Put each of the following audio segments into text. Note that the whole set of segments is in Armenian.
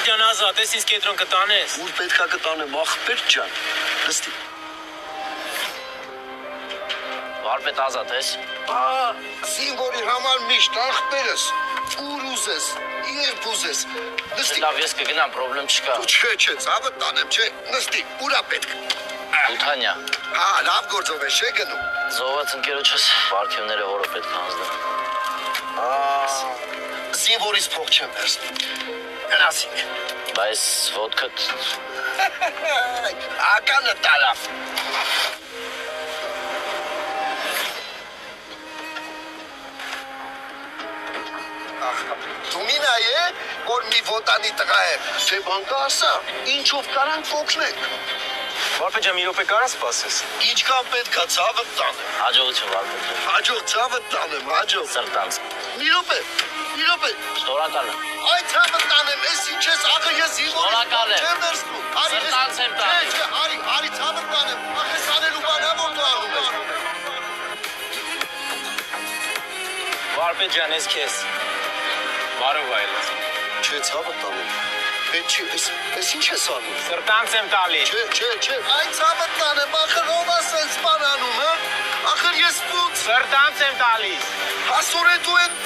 ջան ազատ, ես ինձ կետրոն կտանես։ Ուր պետքա կտանեմ, ախպեր ջան։ Նստի։ Վարպետ ազատ ես։ Զինվորի համար միշտ ախպերս, ուր ուզես, երբ ուզես։ Նստի։ Լավ, ես կգնամ, պրոբլեմ չկա։ Չէ, ցավը տանեմ, չէ։ Նստի, ուրա պետք։ Ութանյա։ Հա, լավ գործով է, չէ գնում։ Զոհված ընկերոջս վարքյունները որը պետք է անձնեմ։ Զինվորից փող չեմ վերցնում։ Գնացինք։ Բայց ոտքդ Ականը տալավ։ Դու մի նայ է, որ մի ոտանի տղա է, թե բան կա ասա, ինչով կարանք օգնենք։ Վարպետ ջան, մի րոպե կարա սպասես։ Ինչքան պետքա ցավը տանեմ։ հաջողություն վարպետ։ Հաջող ցավը տանեմ, հաջող։ Սրտանց։ Մի րոպե։ Շնորհակալ եմ։ Այդ ցավը տանեմ, ես ինչ ես աղը ես զինվորի Շնորհակալ եմ։ չեմ վերցնում։ Սրտանց եմ տանում։ Չէ, արի ցավը տանեմ։ Ախ ես անելու բանա որ դու աղում ես։ Վարպետ ջան, ես քեզ։ Բարով այլս։ Չէ, ցավը տանեմ։ Պետք չի, ես ինչ ես անում։ Սրտանց եմ տալիս։ Չէ, այդ ցավը տանեմ, ախր ով է սենց բան անում, հա։ Ախր ես ո՞նց։ Սրտանց եմ տալիս։ Հասորեն դու են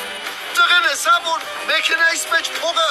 տղեն ես, հա, որ մեքենայիս մեջ փողը